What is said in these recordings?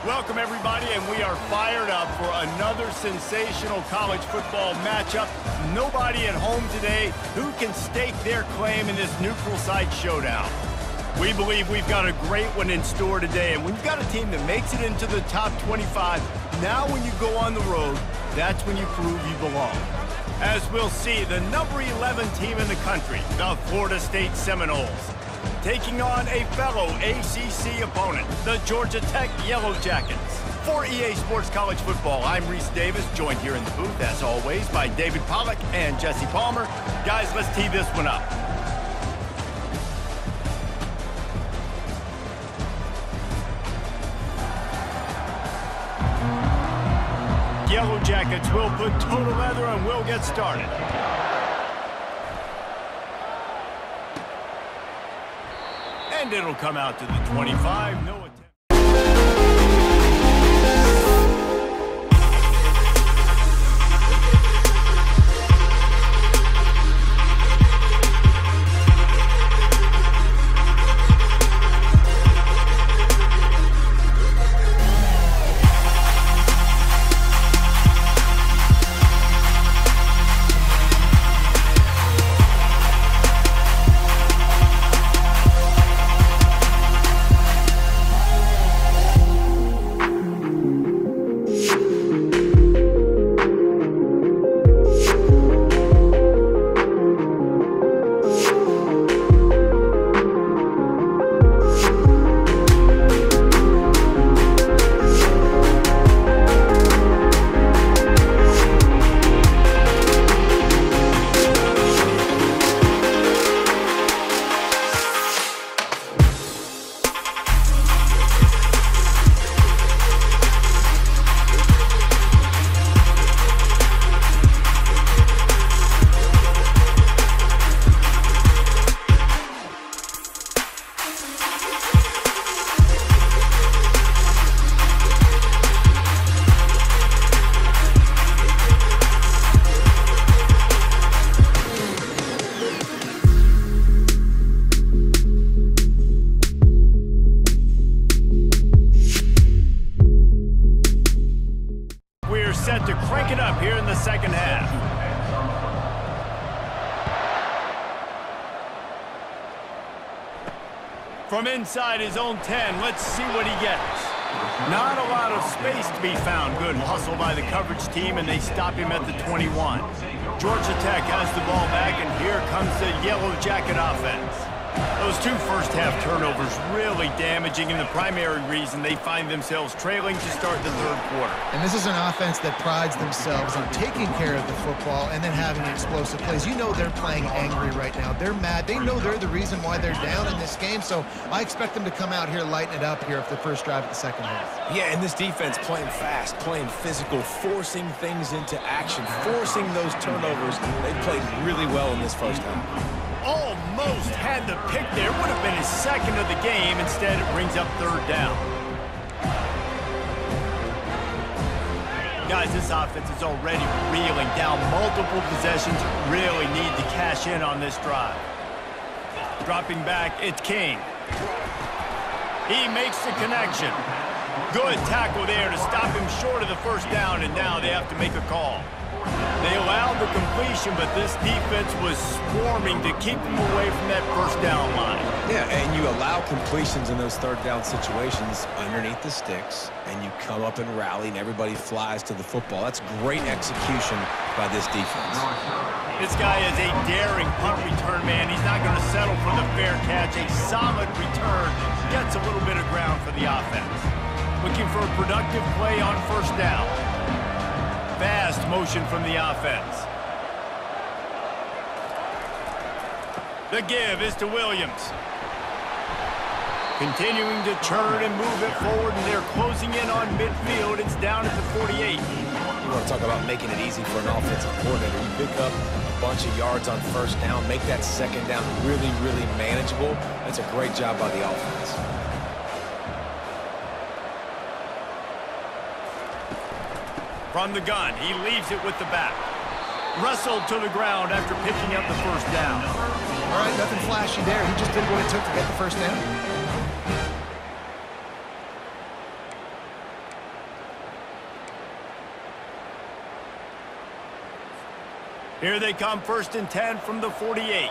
Welcome, everybody, and we are fired up for another sensational college football matchup. Nobody at home today who can stake their claim in this neutral site showdown. We believe we've got a great one in store today, and when you've got a team that makes it into the top 25, now when you go on the road, that's when you prove you belong. As we'll see, the number 11 team in the country, the Florida State Seminoles, taking on a fellow ACC opponent, the Georgia Tech Yellow Jackets. For EA Sports College Football, I'm Reese Davis, joined here in the booth, as always, by David Pollack and Jesse Palmer. Guys, let's tee this one up. Yellow Jackets will put total leather and we'll get started. And it'll come out to the 25. No attempt. Set to crank it up here in the second half. From inside his own 10, let's see what he gets. Not a lot of space to be found. Good hustle by the coverage team, and they stop him at the 21. Georgia Tech has the ball back, and here comes the Yellow Jacket offense. Those two first-half turnovers really damaging, and the primary reason they find themselves trailing to start the third quarter. And this is an offense that prides themselves on taking care of the football and then having explosive plays. You know they're playing angry right now. They're mad. They know they're the reason why they're down in this game, so I expect them to come out here, lighten it up here for the first drive of the second half. Yeah, and this defense playing fast, playing physical, forcing things into action, forcing those turnovers. They played really well in this first half. Almost had the pick there. Would have been his second of the game. Instead, it brings up third down. Guys, this offense is already reeling down multiple possessions. Really need to cash in on this drive. Dropping back, it's King. He makes the connection. Good tackle there to stop him short of the first down, and now they have to make a call. They allowed the completion, but this defense was swarming to keep them away from that first down line. Yeah, and you allow completions in those third down situations underneath the sticks, and you come up and rally, and everybody flies to the football. That's great execution by this defense. This guy is a daring punt return man. He's not going to settle for the fair catch. A solid return gets a little bit of ground for the offense. Looking for a productive play on first down. Fast motion from the offense. The give is to Williams. Continuing to churn and move it forward, and they're closing in on midfield. It's down at the 48. You want to talk about making it easy for an offensive coordinator. You pick up a bunch of yards on first down, make that second down really, really manageable. That's a great job by the offense. From the gun, he leaves it with the back. Wrestled to the ground after picking up the first down. All right, nothing flashy there. He just did what it took to get the first down. Here they come, 1st and 10 from the 48.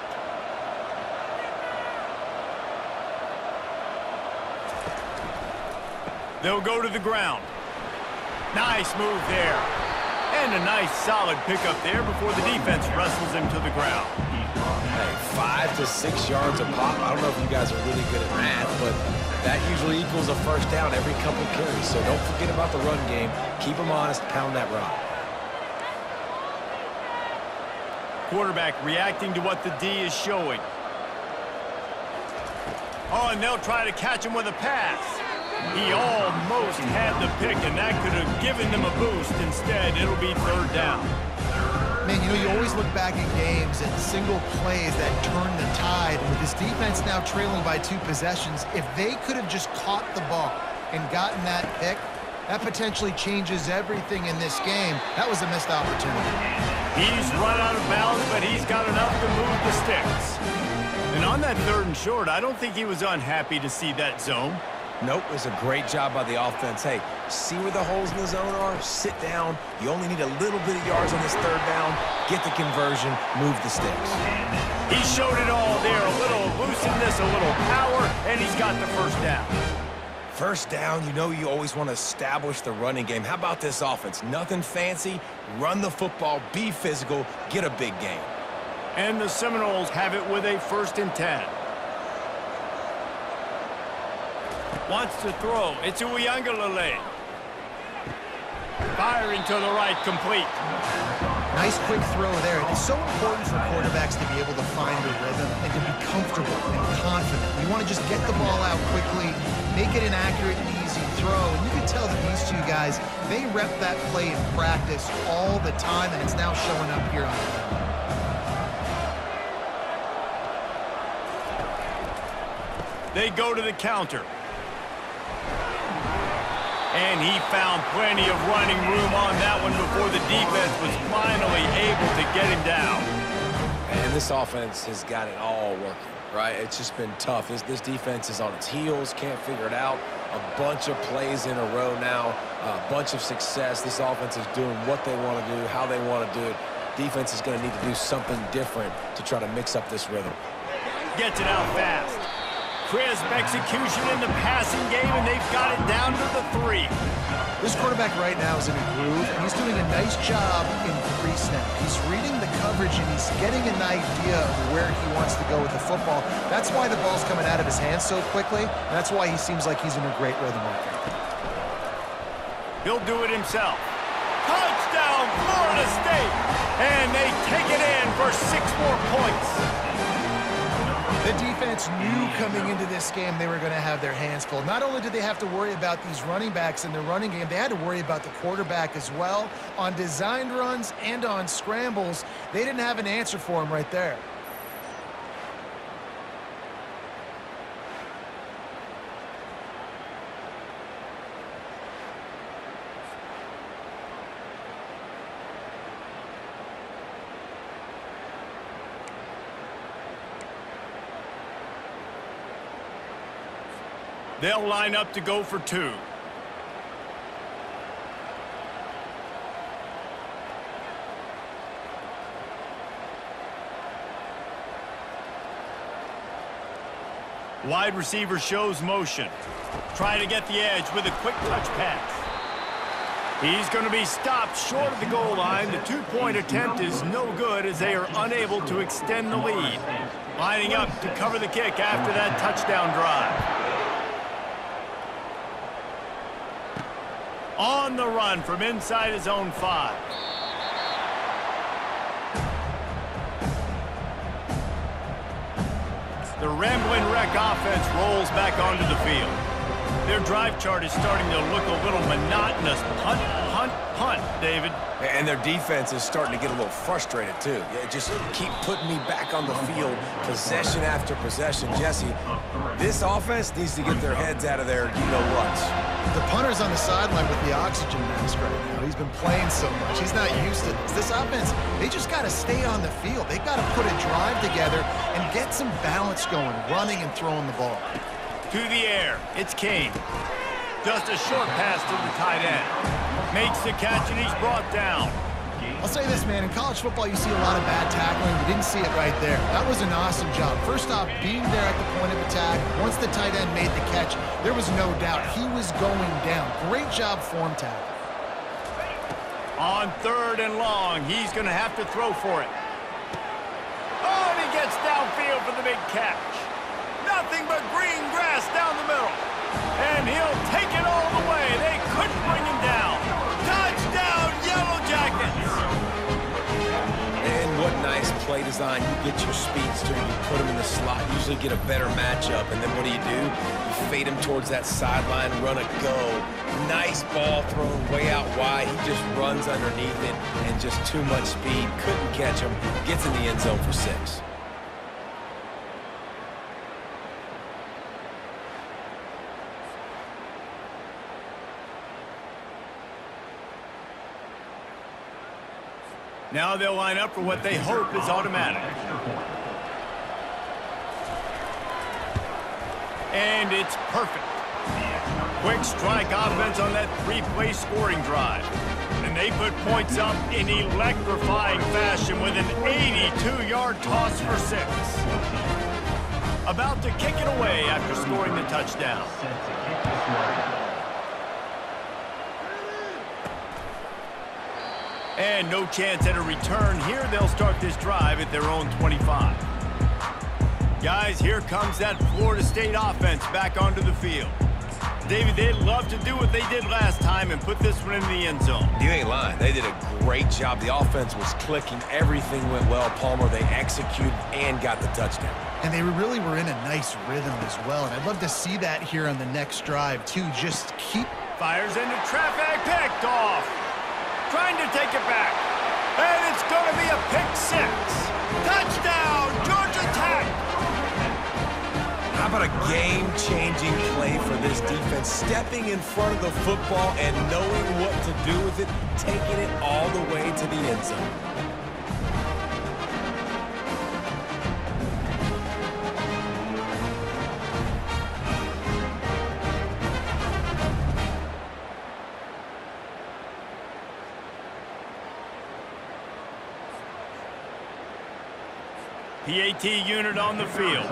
They'll go to the ground. Nice move there. And a nice solid pickup there before the defense wrestles him to the ground. Hey, 5 to 6 yards a pop. I don't know if you guys are really good at math, but that usually equals a first down every couple carries. So don't forget about the run game. Keep them honest, pound that rock. Quarterback reacting to what the D is showing. Oh, and they'll try to catch him with a pass. He almost had the pick, and that could have given them a boost. Instead, it'll be 3rd down. Man, you know, you always look back at games and single plays that turn the tide. And with this defense now trailing by 2 possessions, if they could have just caught the ball and gotten that pick, that potentially changes everything in this game. That was a missed opportunity. He's run out of bounds, but he's got enough to move the sticks. And on that 3rd and short, I don't think he was unhappy to see that zone. Nope, it was a great job by the offense. Hey, see where the holes in the zone are? Sit down. You only need a little bit of yards on this 3rd down. Get the conversion, move the sticks. He showed it all there. A little elusiveness, a little power, and he's got the 1st down. 1st down, you know you always want to establish the running game. How about this offense? Nothing fancy. Run the football, be physical, get a big gain. And the Seminoles have it with a 1st and 10. Wants to throw. It's Uiagalelei. Firing to the right, complete. Nice quick throw there. It's so important for quarterbacks to be able to find a rhythm and to be comfortable and confident. You want to just get the ball out quickly, make it an accurate and easy throw. And you can tell that these 2 guys, they rep that play in practice all the time, and it's now showing up here on the field. They go to the counter. And he found plenty of running room on that one before the defense was finally able to get him down. And this offense has got it all working, right? It's just been tough. This defense is on its heels, can't figure it out. A bunch of plays in a row now, a bunch of success. This offense is doing what they want to do, how they want to do it. Defense is going to need to do something different to try to mix up this rhythm. Gets it out fast. Crisp execution in the passing game, and they've got it down to the 3. This quarterback right now is in a groove, and he's doing a nice job in pre-snap. He's reading the coverage, and he's getting an idea of where he wants to go with the football. That's why the ball's coming out of his hands so quickly, and that's why he seems like he's in a great rhythm right now. He'll do it himself. Touchdown, Florida State! And they take it in for 6 more points. The defense knew coming into this game they were going to have their hands full. Not only did they have to worry about these running backs in the running game, they had to worry about the quarterback as well. On designed runs and on scrambles, they didn't have an answer for him right there. They'll line up to go for 2. Wide receiver shows motion. Trying to get the edge with a quick touch pass. He's going to be stopped short of the goal line. The 2-point attempt is no good as they are unable to extend the lead. Lining up to cover the kick after that touchdown drive. On the run from inside his own 5. The Rambling Wreck offense rolls back onto the field. Their drive chart is starting to look a little monotonous. Punt, punt, punt, David. And their defense is starting to get a little frustrated, too. Just keep putting me back on the field, possession after possession. Jesse, this offense needs to get their heads out of their you-know-whats. The punter's on the sideline with the oxygen mask right now. He's been playing so much. He's not used to this. This offense, they just got to stay on the field. They've got to put a drive together and get some balance going, running and throwing the ball. To the air, it's Kane. Just a short pass to the tight end. Makes the catch and he's brought down. I'll say this, man. In college football, you see a lot of bad tackling. You didn't see it right there. That was an awesome job. First off, being there at the point of attack. Once the tight end made the catch, there was no doubt he was going down. Great job form tackle. On 3rd and long, he's going to have to throw for it. Oh, and he gets downfield for the big catch. Nothing but green grass down the middle. And he'll take it all the way. They couldn't bring him down. Touchdown, Yellow Jackets! And what nice play design. You get your speedster, you put him in the slot, usually get a better matchup. And then what do? You fade him towards that sideline, run a go. Nice ball thrown way out wide. He just runs underneath it and just too much speed. Couldn't catch him. Gets in the end zone for 6. Now they'll line up for what they hope is automatic. And it's perfect. Quick strike offense on that 3-play scoring drive. And they put points up in electrifying fashion with an 82-yard toss for 6. About to kick it away after scoring the touchdown. And no chance at a return. Here they'll start this drive at their own 25. Guys, here comes that Florida State offense back onto the field. David, they'd love to do what they did last time and put this one in the end zone. You ain't lying. They did a great job. The offense was clicking. Everything went well. Palmer, they executed and got the touchdown. And they really were in a nice rhythm as well. And I'd love to see that here on the next drive, too. Just keep... Fires into traffic, picked off. Trying to take it back. And it's going to be a pick 6. Touchdown, Georgia Tech. How about a game-changing play for this defense? Stepping in front of the football and knowing what to do with it, taking it all the way to the end zone. PAT unit on the field.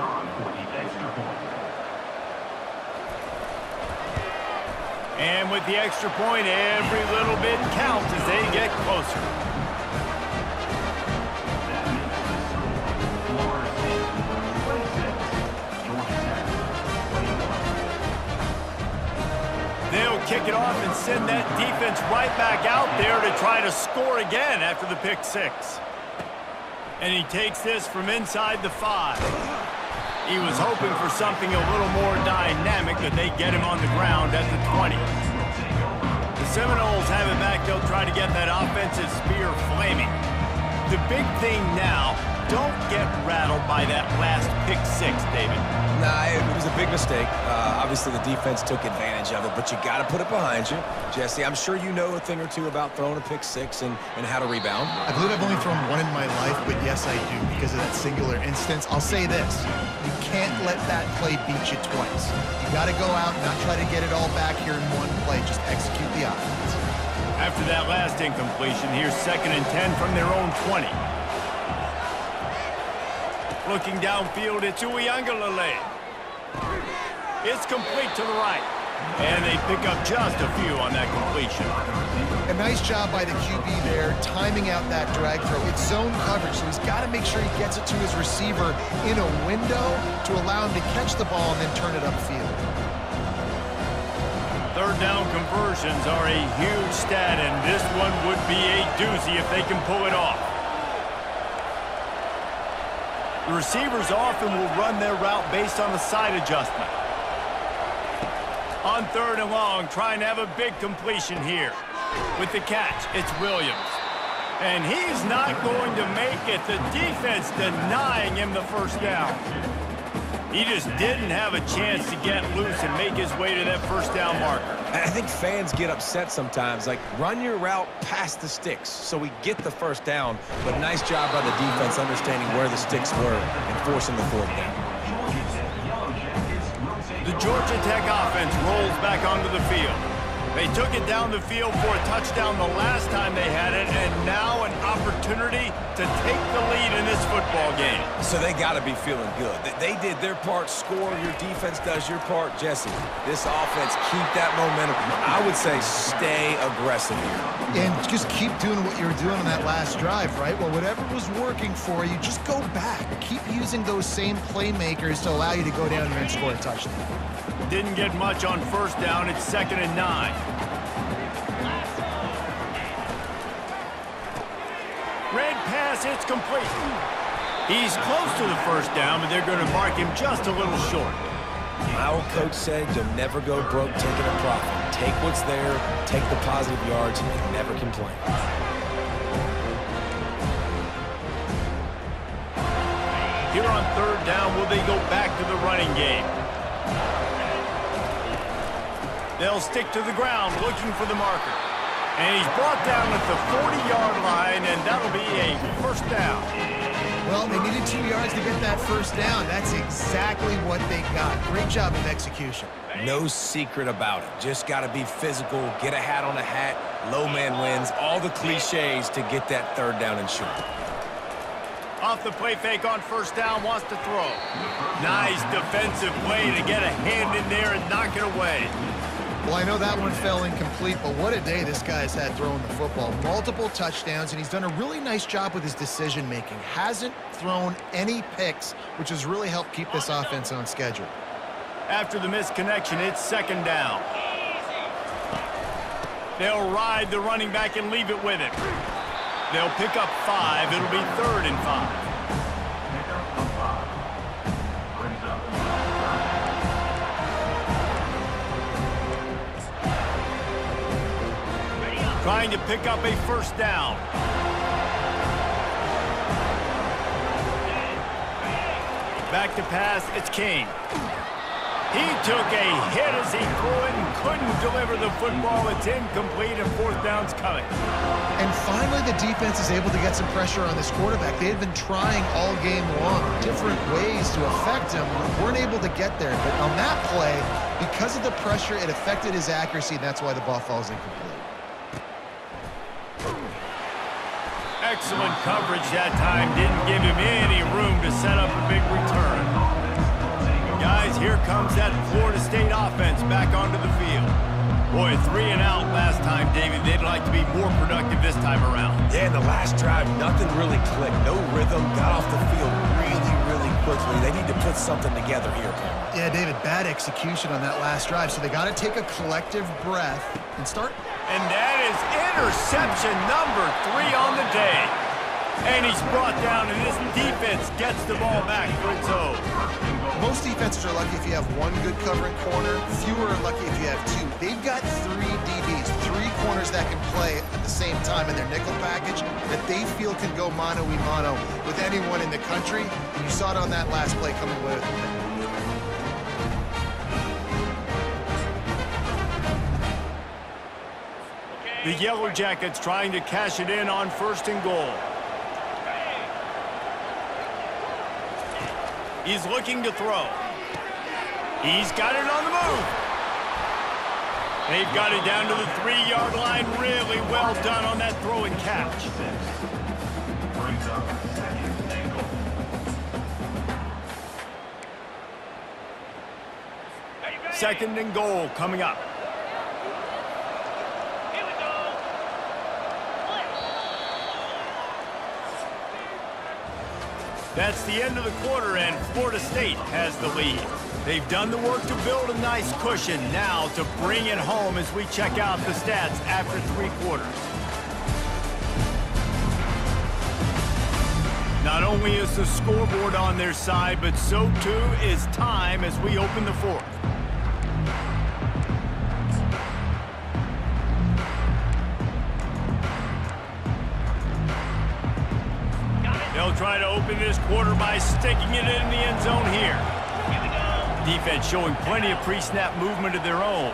And with the extra point, every little bit counts as they get closer. They'll kick it off and send that defense right back out there to try to score again after the pick 6. And he takes this from inside the 5. He was hoping for something a little more dynamic, but they get him on the ground at the 20. The Seminoles have it back. They'll try to get that offensive spear flaming. The big thing now, don't get rattled by that last pick 6, David. Nah, it was a big mistake. Obviously, the defense took advantage of it, but you got to put it behind you. Jesse, I'm sure you know a thing or two about throwing a pick 6 and how to rebound. I believe I've only thrown one in my life, but yes, I do because of that singular instance. I'll say this. You can't let that play beat you twice. You got to go out and not try to get it all back here in one play. Just execute the offense. After that last incompletion, here's 2nd and 10 from their own 20. Looking downfield, it's Uiagalelei. It's complete to the right. And they pick up just a few on that completion. A nice job by the QB there, timing out that drag throw. It's zone coverage, so he's got to make sure he gets it to his receiver in a window to allow him to catch the ball and then turn it upfield. 3rd down conversions are a huge stat, and this one would be a doozy if they can pull it off. The receivers often will run their route based on the side adjustment. On 3rd and long, trying to have a big completion here. With the catch, it's Williams. And he's not going to make it. The defense denying him the first down. He just didn't have a chance to get loose and make his way to that first down marker. And I think fans get upset sometimes. Like, run your route past the sticks so we get the first down. But nice job by the defense understanding where the sticks were and forcing the 4th down. The Georgia Tech offense rolls back onto the field. They took it down the field for a touchdown the last time they had it, and now an opportunity to take the lead in this football game. So they got to be feeling good. They did their part, score, your defense does your part. Jesse, this offense, keep that momentum. I would say stay aggressive here. And just keep doing what you were doing on that last drive, right? Well, whatever was working for you, just go back. Keep using those same playmakers to allow you to go down here and score a touchdown. Didn't get much on first down. It's 2nd and 9. Red pass, it's complete. He's close to the first down, but they're going to mark him just a little short. My old coach said you'll never go broke taking a profit. Take what's there, take the positive yards, and never complain. Here on 3rd down, will they go back to the running game? They'll stick to the ground looking for the marker. And he's brought down at the 40-yard line, and that'll be a first down. Well, they needed 2 yards to get that first down. That's exactly what they got. Great job of execution. No secret about it. Just got to be physical, get a hat on a hat, low man wins, all the cliches to get that 3rd down and short. Off the play fake on first down, wants to throw. Nice defensive play to get a hand in there and knock it away. Well, I know that one fell incomplete, but what a day this guy's had throwing the football. Multiple touchdowns, and he's done a really nice job with his decision-making. Hasn't thrown any picks, which has really helped keep this offense on schedule. After the missed connection, it's 2nd down. They'll ride the running back and leave it with him. They'll pick up 5. It'll be 3rd and 5. Trying to pick up a first down. Back to pass, it's King. He took a hit as he threw it and couldn't deliver the football. It's incomplete and 4th down's coming. And finally the defense is able to get some pressure on this quarterback. They had been trying all game long different ways to affect him. Weren't able to get there. But on that play, because of the pressure, it affected his accuracy, and that's why the ball falls incomplete. Excellent coverage that time. Didn't give him any room to set up a big return. Guys, here comes that Florida State offense back onto the field. Boy, 3 and out last time, David. They'd like to be more productive this time around. Yeah, in the last drive, nothing really clicked. No rhythm, got off the field really quickly. They need to put something together here. Yeah, David, bad execution on that last drive, so they got to take a collective breath and start. And that is interception number 3 on the day. And he's brought down, and this defense gets the ball back for its own. Most defenses are lucky if you have 1 good covering corner. Fewer are lucky if you have 2. They've got 3 DBs, 3 corners that can play at the same time in their nickel package that they feel can go mano-a-mano with anyone in the country. And you saw it on that last play coming away with it. The Yellow Jackets trying to cash it in on 1st and goal. He's looking to throw. He's got it on the move. They've got it down to the 3-yard line. Really well done on that throw and catch. Second and goal coming up. That's the end of the quarter, and Florida State has the lead. They've done the work to build a nice cushion. Now to bring it home as we check out the stats after 3 quarters. Not only is the scoreboard on their side, but so too is time as we open the 4th. They'll try to open this quarter by sticking it in the end zone here. Defense showing plenty of pre-snap movement of their own.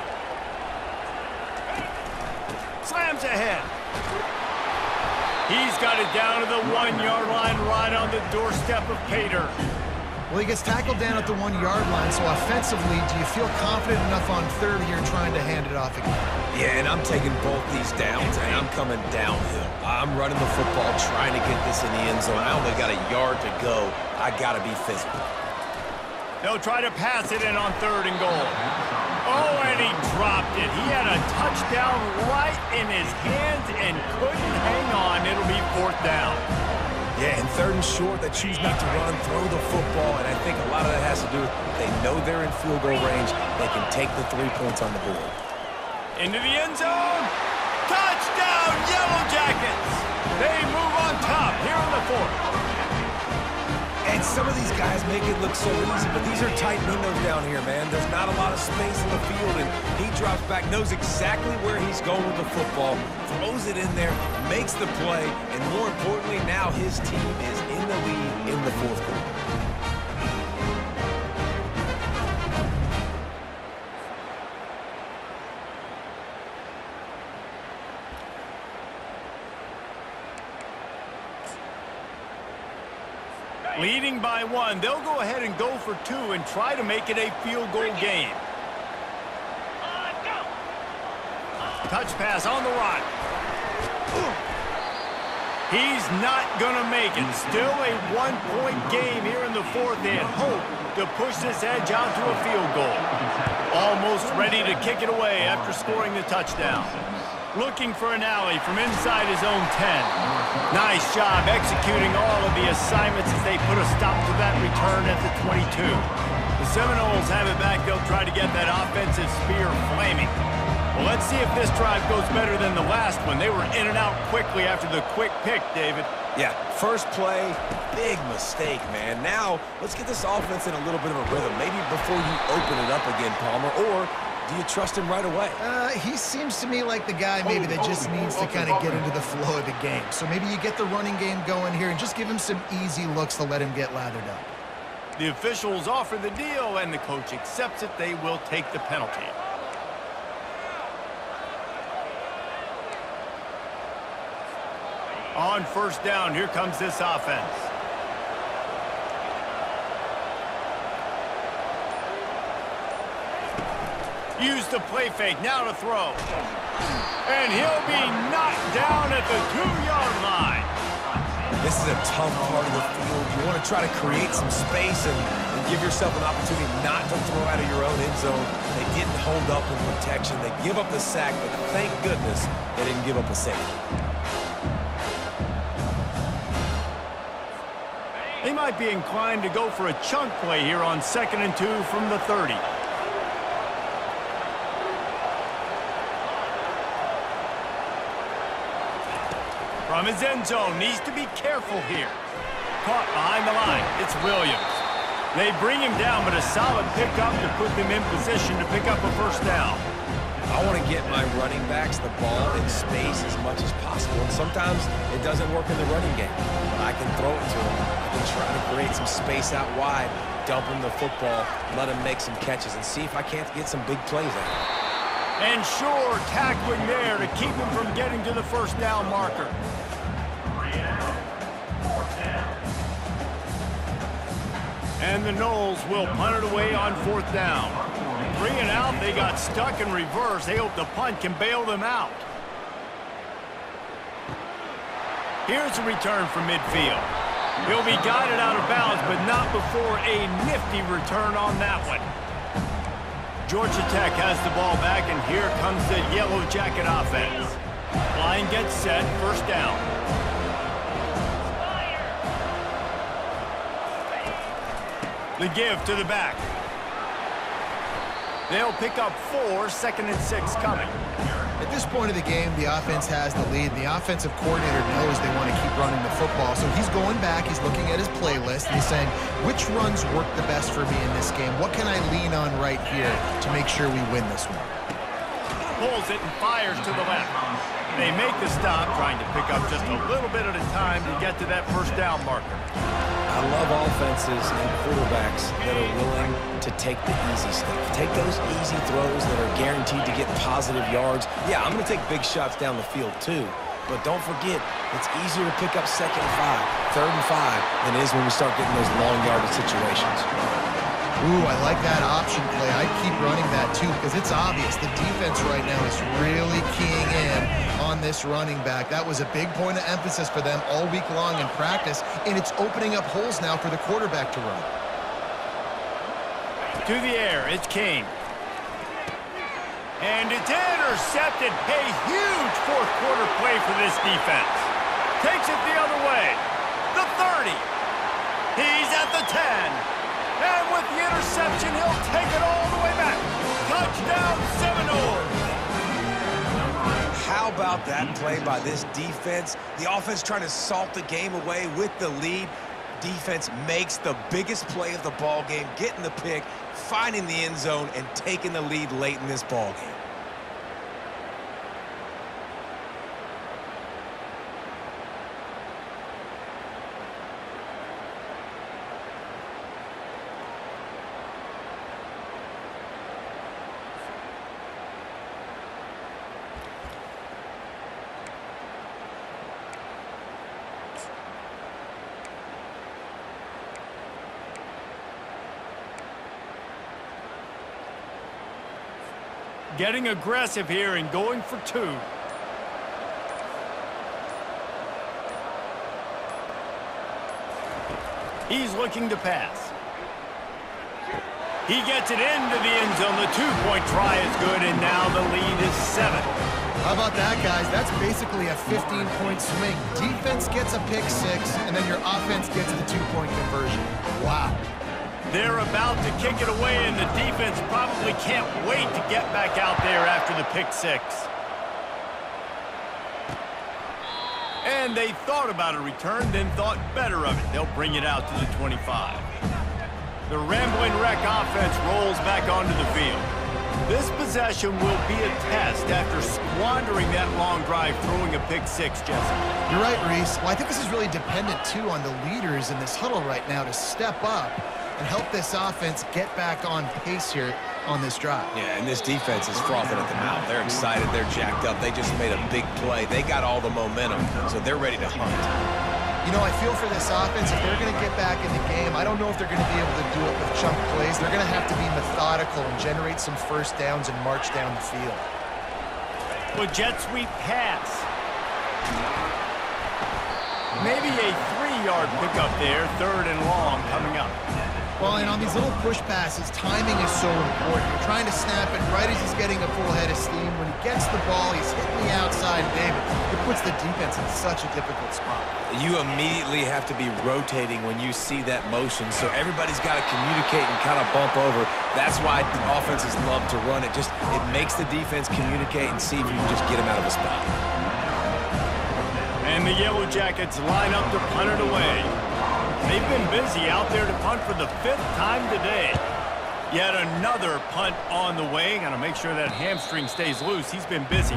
Slams ahead. He's got it down to the 1-yard line right on the doorstep of Pater. Well, he gets tackled down at the 1-yard line, so offensively, do you feel confident enough on third here trying to hand it off again? Yeah, and I'm taking both these downs, and I'm coming downhill. I'm running the football, trying to get this in the end zone. I only got a yard to go. I got to be physical. They'll try to pass it in on 3rd and goal. Oh, and he dropped it. He had a touchdown right in his hands and couldn't hang on. It'll be 4th down. Yeah, and 3rd and short, they choose not to run, throw the football, and I think a lot of that has to do with they know they're in field goal range. They can take the 3 points on the board. Into the end zone. Touchdown, Yellow Jackets. They move on top here in the 4th. And some of these guys make it look so easy, but these are tight windows down here, man. There's not a lot of space in the field, and he drops back, knows exactly where he's going with the football, throws it in there, makes the play, and more importantly, now his team is in the lead in the 4th quarter. Leading by 1, they'll go ahead and go for 2 and try to make it a field goal game. Touch pass on the right. He's not going to make it. Still a 1-point game here in the 4th and hope to push this edge out to a field goal. Almost ready to kick it away after scoring the touchdown. Looking for an alley from inside his own 10. Nice job executing all of the assignments as they put a stop to that return at the 22. The Seminoles have it back. They'll try to get that offensive spear flaming. Well, let's see if this drive goes better than the last one. They were in and out quickly after the quick pick, David. Yeah, first play, big mistake, man. Now, let's get this offense in a little bit of a rhythm. Maybe before you open it up again, Palmer, or do you trust him right away? He seems to me like the guy maybe that just needs to kind of get into the flow of the game. So maybe you get the running game going here and just give him some easy looks to let him get lathered up. The officials offer the deal, and the coach accepts it. They will take the penalty. On 1st down, here comes this offense. Use the play fake, now to throw. And he'll be knocked down at the 2-yard line. This is a tough part of the field. You want to try to create some space and give yourself an opportunity not to throw out of your own end zone. They didn't hold up in protection. They give up the sack, but thank goodness they didn't give up a safety. They might be inclined to go for a chunk play here on 2nd and 2 from the 30. From his end zone, needs to be careful here. Caught behind the line, it's Williams. They bring him down, but a solid pickup to put them in position to pick up a 1st down. I want to get my running backs the ball in space as much as possible. And sometimes it doesn't work in the running game, but I can throw it to him. I can try to create some space out wide, dump him the football, let him make some catches, and see if I can't get some big plays out of it. And sure, tackling there to keep him from getting to the 1st down marker. And the Noles will punt it away on 4th down. 3 and out, they got stuck in reverse. They hope the punt can bail them out. Here's a return from midfield. He'll be guided out of bounds, but not before a nifty return on that one. Georgia Tech has the ball back, and here comes the Yellow Jacket offense. Line gets set, 1st down. The give to the back. They'll pick up 4, 2nd and 6 coming. At this point of the game, the offense has the lead. The offensive coordinator knows they want to keep running the football. So he's going back, he's looking at his playlist, and he's saying, which runs work the best for me in this game? What can I lean on right here to make sure we win this one? Pulls it and fires to the left. They make the stop, trying to pick up just a little bit at a time to get to that 1st down marker. I love offenses and quarterbacks that are willing to take the easy stuff. Take those easy throws that are guaranteed to get positive yards. Yeah, I'm going to take big shots down the field too, But don't forget, it's easier to pick up 2nd and 5, 3rd and 5 than it is when we start getting those long yardage situations. Ooh, I like that option play. I'd keep running that too because it's obvious the defense right now is really keying in on this running back. That was a big point of emphasis for them all week long in practice, and it's opening up holes now for the quarterback to run. To the air, it's Kane. And it's intercepted. A huge fourth quarter play for this defense. Takes it the other way. The 30. He's at the 10. And with the interception, he'll take it all the way back. Touchdown Seminoles. How about that play by this defense? The offense trying to salt the game away with the lead. Defense makes the biggest play of the ball game, getting the pick, finding the end zone, and taking the lead late in this ball game. Getting aggressive here and going for 2. He's looking to pass. He gets it into the end zone. The 2-point try is good, and now the lead is 7. How about that, guys? That's basically a 15-point swing. Defense gets a pick 6, and then your offense gets the 2-point conversion. Wow. They're about to kick it away, and the defense probably can't wait to get back out there after the pick 6. And they thought about a return, then thought better of it. They'll bring it out to the 25. The Rambling Wreck offense rolls back onto the field. This possession will be a test after squandering that long drive, throwing a pick 6, Jesse. You're right, Reese. Well, I think this is really dependent, too, on the leaders in this huddle right now to step up and help this offense get back on pace here on this drive. Yeah, and this defense is frothing at the mouth. They're excited. They're jacked up. They just made a big play. They got all the momentum, so they're ready to hunt. You know, I feel for this offense, if they're going to get back in the game, I don't know if they're going to be able to do it with chunk plays. They're going to have to be methodical and generate some first downs and march down the field. Well, jet sweep pass. Maybe a 3-yard pickup there, 3rd and long coming up. Well, and on these little push passes, timing is so important. You're trying to snap it right as he's getting a full head of steam. When he gets the ball, he's hitting the outside, David. It puts the defense in such a difficult spot. You immediately have to be rotating when you see that motion, so everybody's got to communicate and kind of bump over. That's why offenses love to run it. It makes the defense communicate and see if you can just get him out of a spot. And the Yellow Jackets line up to punt it away. They've been busy out there to punt for the 5th time today. Yet another punt on the way. Got to make sure that hamstring stays loose. He's been busy.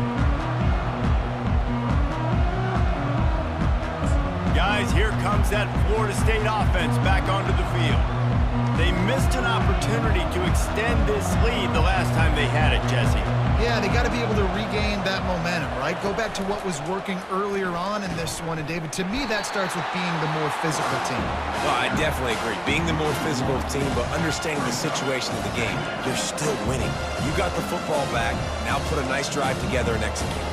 Guys, here comes that Florida State offense back onto the field. They missed an opportunity to extend this lead the last time they had it, Jesse. Yeah, they got to be able to regain that momentum, right? Go back to what was working earlier on in this one. And, David, to me, that starts with being the more physical team. Well, I definitely agree. Being the more physical team, but understanding the situation of the game. You're still winning. You got the football back. Now put a nice drive together and execute.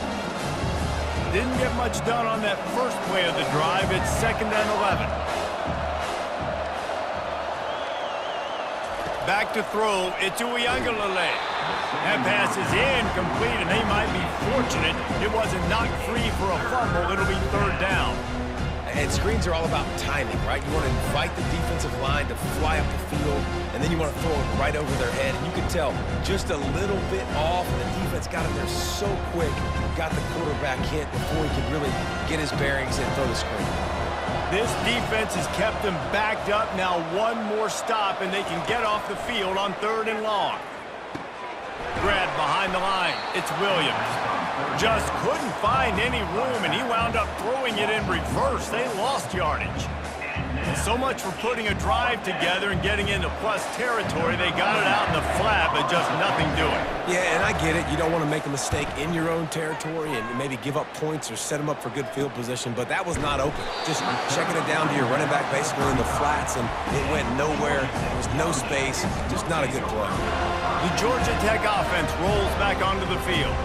Didn't get much done on that first play of the drive. It's 2nd and 11. Back to throw. It's Uiagalelei. That pass is incomplete, and they might be fortunate it wasn't knocked free for a fumble. It'll be 3rd down. And screens are all about timing, right? You want to invite the defensive line to fly up the field, and then you want to throw it right over their head. And you can tell just a little bit off, and the defense got in there so quick, got the quarterback hit before he could really get his bearings and throw the screen. This defense has kept them backed up. Now one more stop, and they can get off the field on 3rd and long. Grab behind the line. It's Williams. Just couldn't find any room, and he wound up throwing it in reverse. They lost yardage. So much for putting a drive together and getting into plus territory. They got it out in the flat, but just nothing doing. Yeah, and I get it. You don't want to make a mistake in your own territory and maybe give up points or set them up for good field position, but that was not open. Just checking it down to your running back basically in the flats, and it went nowhere. There was no space. Just not a good play. The Georgia Tech offense rolls back onto the field.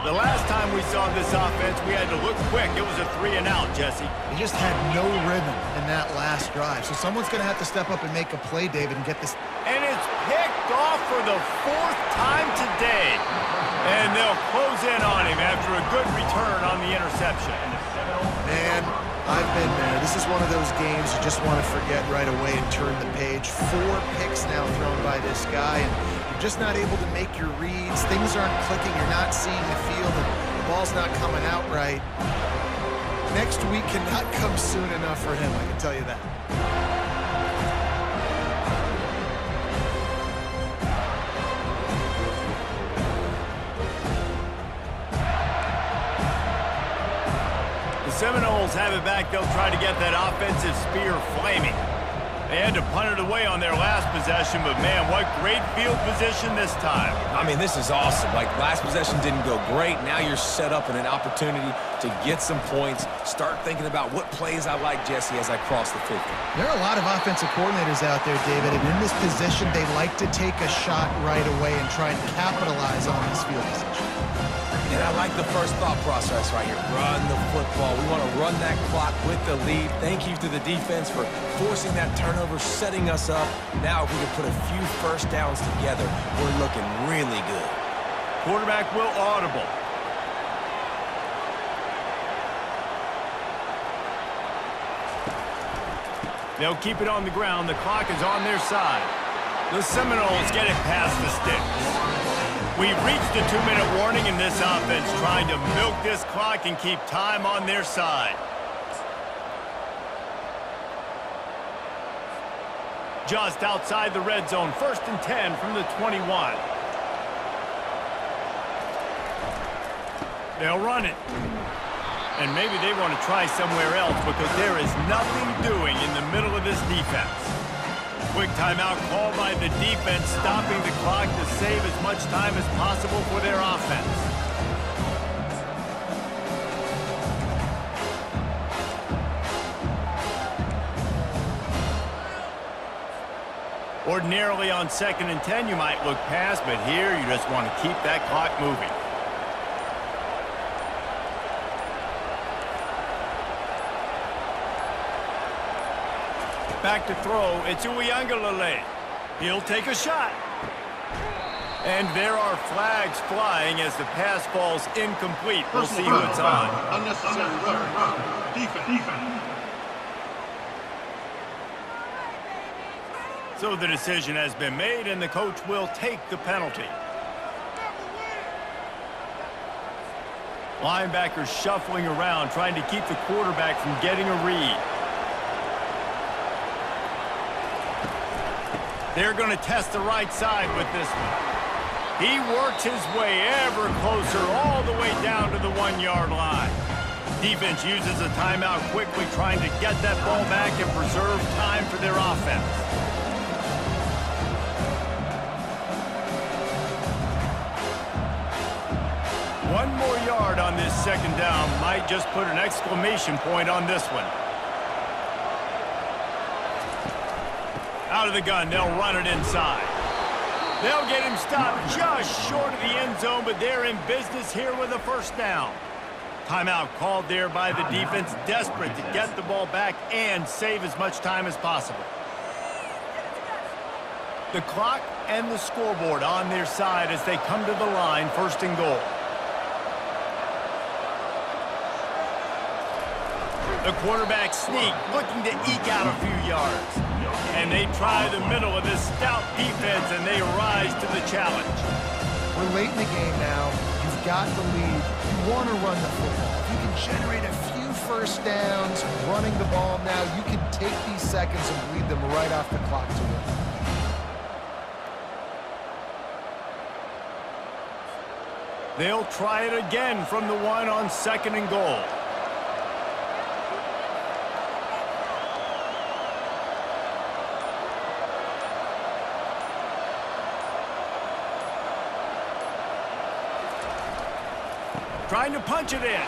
The last time we saw this offense, we had to look quick. It was a 3-and-out, Jesse. They just had no rhythm in that last drive. So someone's going to have to step up and make a play, David, and get this. And it's picked off for the 4th time today. And they'll close in on him after a good return on the interception. Man, I've been there. This is one of those games you just want to forget right away and turn the page. 4 picks now thrown by this guy, and you're just not able to make your reads. Things aren't clicking. You're not seeing the field, and the ball's not coming out right. Next week cannot come soon enough for him, I can tell you that. Seminoles have it back. They'll try to get that offensive spear flaming. They had to punt it away on their last possession, but man, what great field position this time. I mean, this is awesome. Like, last possession didn't go great. Now you're set up in an opportunity to get some points. Start thinking about what plays I like, Jesse, as I cross the 50. There are a lot of offensive coordinators out there, David, and in this position, they like to take a shot right away and try and capitalize on this field position. And I like the first thought process right here. Run the football. We want to run that clock with the lead. Thank you to the defense for forcing that turnover, setting us up. Now if we can put a few first downs together, we're looking really good. Quarterback will audible. They'll keep it on the ground. The clock is on their side. The Seminoles get it past the sticks. We've reached the 2-minute warning in this offense, trying to milk this clock and keep time on their side. Just outside the red zone, 1st and 10 from the 21. They'll run it. And maybe they want to try somewhere else because there is nothing doing in the middle of this defense. Quick timeout called by the defense, stopping the clock to save as much time as possible for their offense. Ordinarily on 2nd and 10, you might look past, but here you just want to keep that clock moving. Back to throw, it's Uiagalelei. He'll take a shot. And there are flags flying as the pass falls incomplete. We'll see who it's on. Unnecessary run. Defense. So the decision has been made, and the coach will take the penalty. Linebackers shuffling around, trying to keep the quarterback from getting a read. They're going to test the right side with this one. He works his way ever closer all the way down to the 1-yard line. Defense uses a timeout quickly, trying to get that ball back and preserve time for their offense. One more yard on this 2nd down might just put an exclamation point on this one. Out of the gun, they'll run it inside. They'll get him stopped just short of the end zone, but they're in business here with a 1st down. Timeout called there by the defense, desperate to get the ball back and save as much time as possible. The clock and the scoreboard on their side as they come to the line, 1st and goal. The quarterback sneak, looking to eke out a few yards. And they try the middle of this stout defense, and they rise to the challenge. We're late in the game now. You've got the lead. You want to run the football. If you can generate a few first downs running the ball now, you can take these seconds and bleed them right off the clock to win. They'll try it again from the 1 on 2nd and goal. trying to punch it in.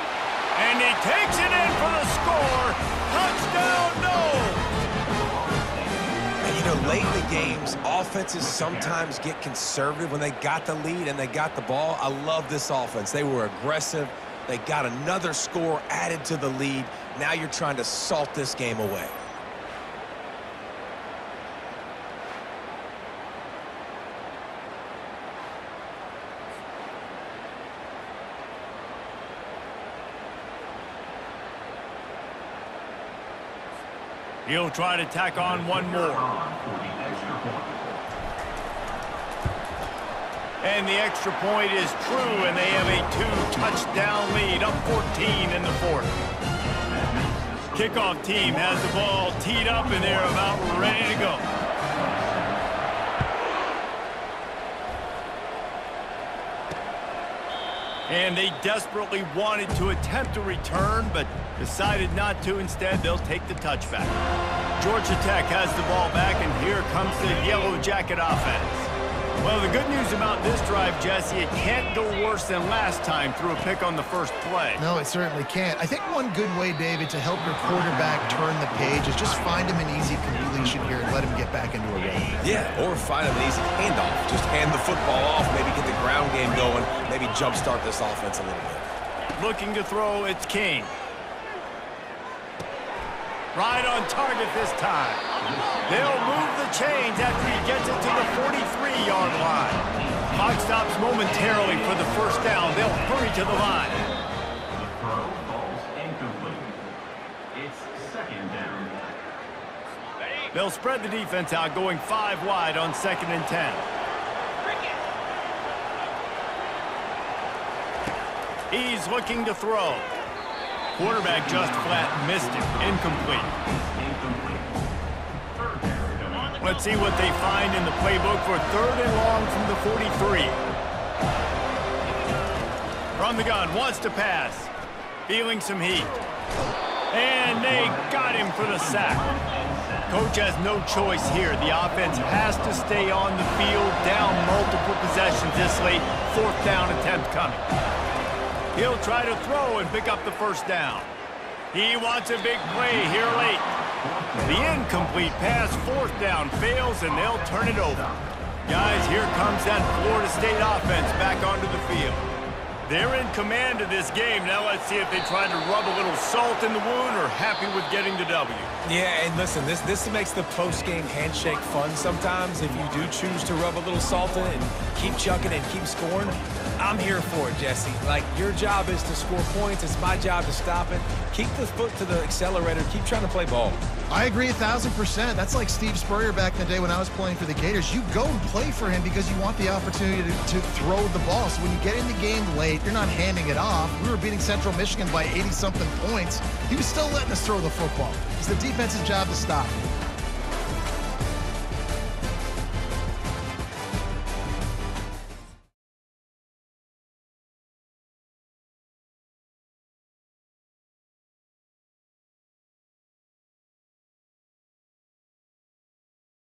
And he takes it in for the score. Touchdown, no! And, you know, late in the games, offenses sometimes get conservative when they got the lead and they got the ball. I love this offense. They were aggressive. They got another score added to the lead. Now you're trying to salt this game away. He'll try to tack on one more. And the extra point is true, and they have a 2-touchdown lead, up 14 in the fourth. Kickoff team has the ball teed up, and they're about ready to go. And they desperately wanted to attempt a return, but decided not to. Instead, they'll take the touchback. Georgia Tech has the ball back, and here comes the Yellow Jacket offense. Well, the good news about this drive, Jesse, it can't go worse than last time through a pick on the first play. No, it certainly can't. I think one good way, David, to help your quarterback turn the page is just find him an easy completion here and let him get back into a rhythm. Yeah, or find him an easy handoff. Just hand the football off, maybe get the ground game going, maybe jumpstart this offense a little bit. Looking to throw, it's King. Right on target this time. They'll move the chains after he gets it to the 43-yard line. Clock stops momentarily for the first down. They'll hurry to the line. The throw falls incomplete. It's second down. They'll spread the defense out, going 5 wide on 2nd and 10. He's looking to throw. Quarterback just flat missed it. Incomplete. Let's see what they find in the playbook for 3rd and long from the 43. From the gun, wants to pass. Feeling some heat. And they got him for the sack. Coach has no choice here. The offense has to stay on the field, down multiple possessions this late. 4th down attempt coming. He'll try to throw and pick up the first down. He wants a big play here late. The incomplete pass, 4th down, fails, and they'll turn it over. Guys, here comes that Florida State offense back onto the field. They're in command of this game. Now let's see if they try to rub a little salt in the wound or happy with getting the W. Yeah, and listen, this makes the post-game handshake fun sometimes. If you do choose to rub a little salt in it and keep chucking and keep scoring, I'm here for it, Jesse. Like, your job is to score points. It's my job to stop it. Keep the foot to the accelerator. Keep trying to play ball. I agree 1,000%. That's like Steve Spurrier back in the day when I was playing for the Gators. You go and play for him because you want the opportunity to throw the ball. So when you get in the game late, you're not handing it off. We were beating Central Michigan by 80-something points. He was still letting us throw the football. It's the defense's job to stop.